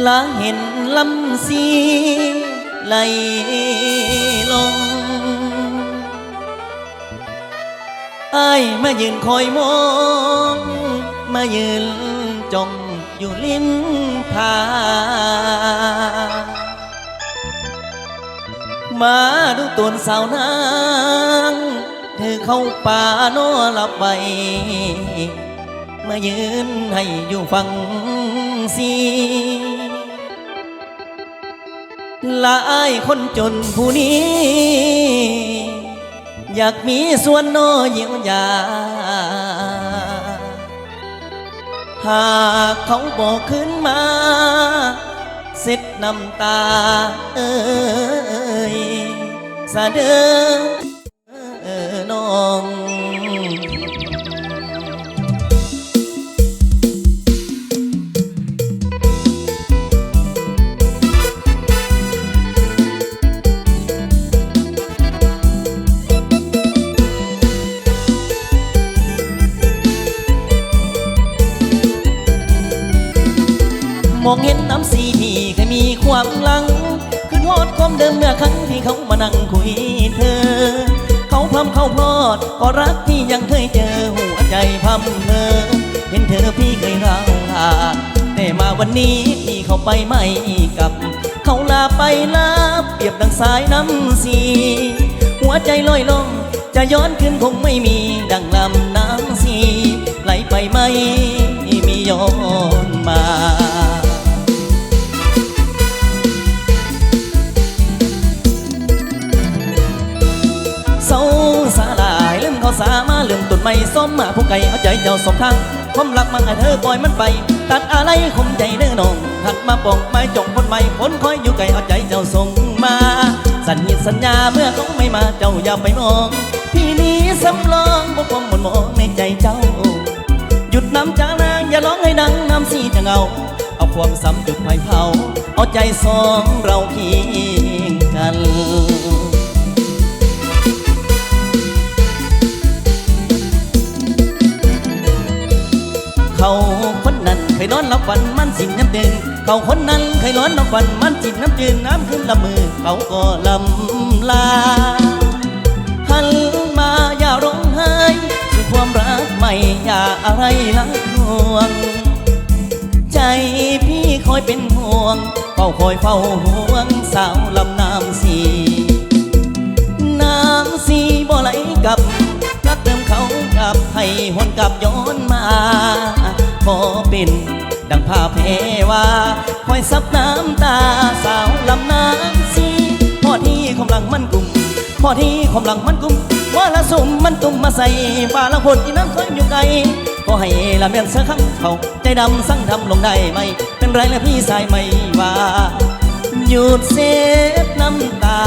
ละเห็นลำสีไหลลงอ้ายมายืนคอยมองมายืนจ้องอยู่ลิ้นผามาดูตนสาวนางเธอเข้าป่าโนหลับไปมายืนให้อยู่ฟังสีละอายคนจนผู้นี้อยากมีส่วนโนเยียวยาหากเขาบอกขึ้นมาเสร็จน้ำตาเอ้ยสะเด้อน้องมองเห็นน้ำสีพี่เคยมีความหลังคือทอดความเดิมเมื่อครั้งที่เขามานั่งคุยเธอเขาพำเขาพลอดก็รักที่ยังเคยเจอหัวใจพำเธอเห็นเธอพี่เคยร้าวลาแต่มาวันนี้พี่เขาไปไม่กลับเขาลาไปลาเปรียบดังสายน้ำสีหัวใจลอยล่องจะย้อนขึ้นคงไม่มีดังลำน้ำสีไหลไปไม่มีย้อนมาเศร้าสาลายลืมเขาสามาลืมตุนไม่ซ้อมมาผู้ไก่เอาใจเจ้าสมทางความรักมันให้เธอปล่อยมันไปตัดอะไรคมใจเด้อน้องหักมาปองไม้จงคนใหม่คนคอยอยู่ไกลเอาใจเจ้าส่งมาสัญญาสัญญาเมื่อเขาไม่มาเจ้าอย่าไปมองพี่นี้สำรองบกความหม่นมองในใจเจ้าหยุดน้ำจางนางอย่าร้องให้ดังน้ำสีจะเงาเอาความซ้ำจุดไฟเผาเอาใจสองเราเคียงกันเขาคนนั้นเคยนอนหลับฝันมันสิ้นน้ำตื่นเขาคนนั้นเคยนอนหลับฝันมันสิ้นน้ำจืดน้ำขึ้นละมือเขาก็ลำลาหันมาอย่าร้องไห้สู่ความรักใหม่อย่าอะไรละห่วงใจพี่คอยเป็นห่วงเฝ้าคอยเฝ้าห่วงสาวลำน้ำสีน้ำสีบ่ไหลกลับรักเดิมเขากลับให้หวนกลับย้อนมาขอเป็นดังผ้าเพว่าคอยซับน้ำตาสาวลำน้ำสีพอที่ความหลังมันกุ่มพอที่ความหลังมันกุ่มว่าละสุ่มมันตุ่มมาใส่ฝ่าละพนที่น้ำเคยอยู่ไกลก็ให้ละเมียนเสือข้างเขาใจดำสั่งทำลงได้ไหมเป็นไรแล้วพี่สายไม่ว่าหยุดเซฟน้ำตา